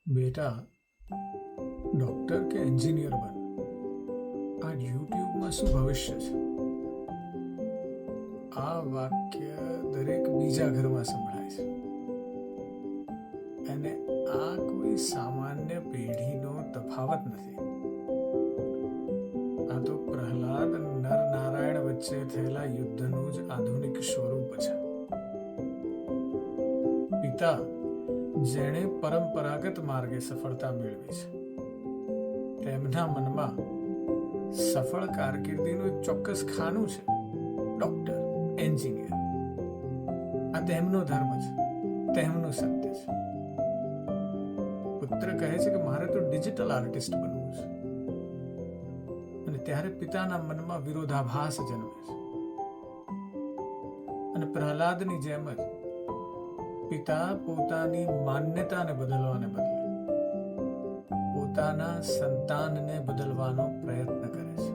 બેટા, ડોક્ટર કે એન્જિનિયર બન. આ યુટ્યુબમાં શું ભવિષ્ય છે? આ વાક્ય દરેક બીજા ઘરમાં સંભળાય છે, અને આ કોઈ સામાન્ય પેઢીનો તફાવત નથી. આ તો પ્રહલાદ નર નારાયણ વચ્ચે થયેલા યુદ્ધનું જ આધુનિક સ્વરૂપ છે. પિતા જેણે પરંપરાગત માર્ગે સફળતા મેળવી છે, તેમના મનમાં સફળ કારકિર્દીનું એક ચોક્કસ ખાનું છે: ડોક્ટર, એન્જિનિયર. આ તેમનો ધર્મ છે, તેમનું સત્ય છે. પુત્ર કહે છે કે મારે તો ડિજિટલ આર્ટિસ્ટ બનવું છે, અને ત્યારે પિતાના મનમાં વિરોધાભાસ જન્મે છે. અને પ્રહલાદની જેમ જ પિતા પોતાની માન્યતાને બદલવાને બદલે પોતાના સંતાનને બદલવાનો પ્રયત્ન કરે છે.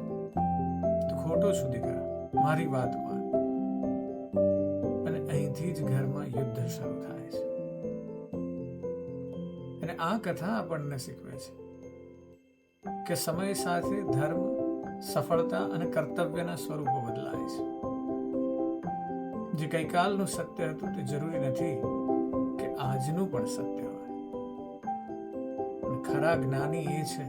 તો ખોટો છું દીકરા, મારી વાત માન. અને અહીંથી જ ઘરમાં યુદ્ધ શરૂ થાય છે. અને આ કથા આપણને શીખવે છે કે સમય સાથે ધર્મ, સફળતા અને કર્તવ્યના સ્વરૂપો બદલાય છે. જે ગઈકાલનું સત્ય હતું તે જરૂરી નથી કે આજનું પણ સત્ય હોય. અને ખરા જ્ઞાની એ છે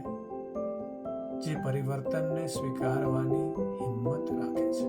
જે પરિવર્તનને સ્વીકારવાની હિંમત રાખે છે.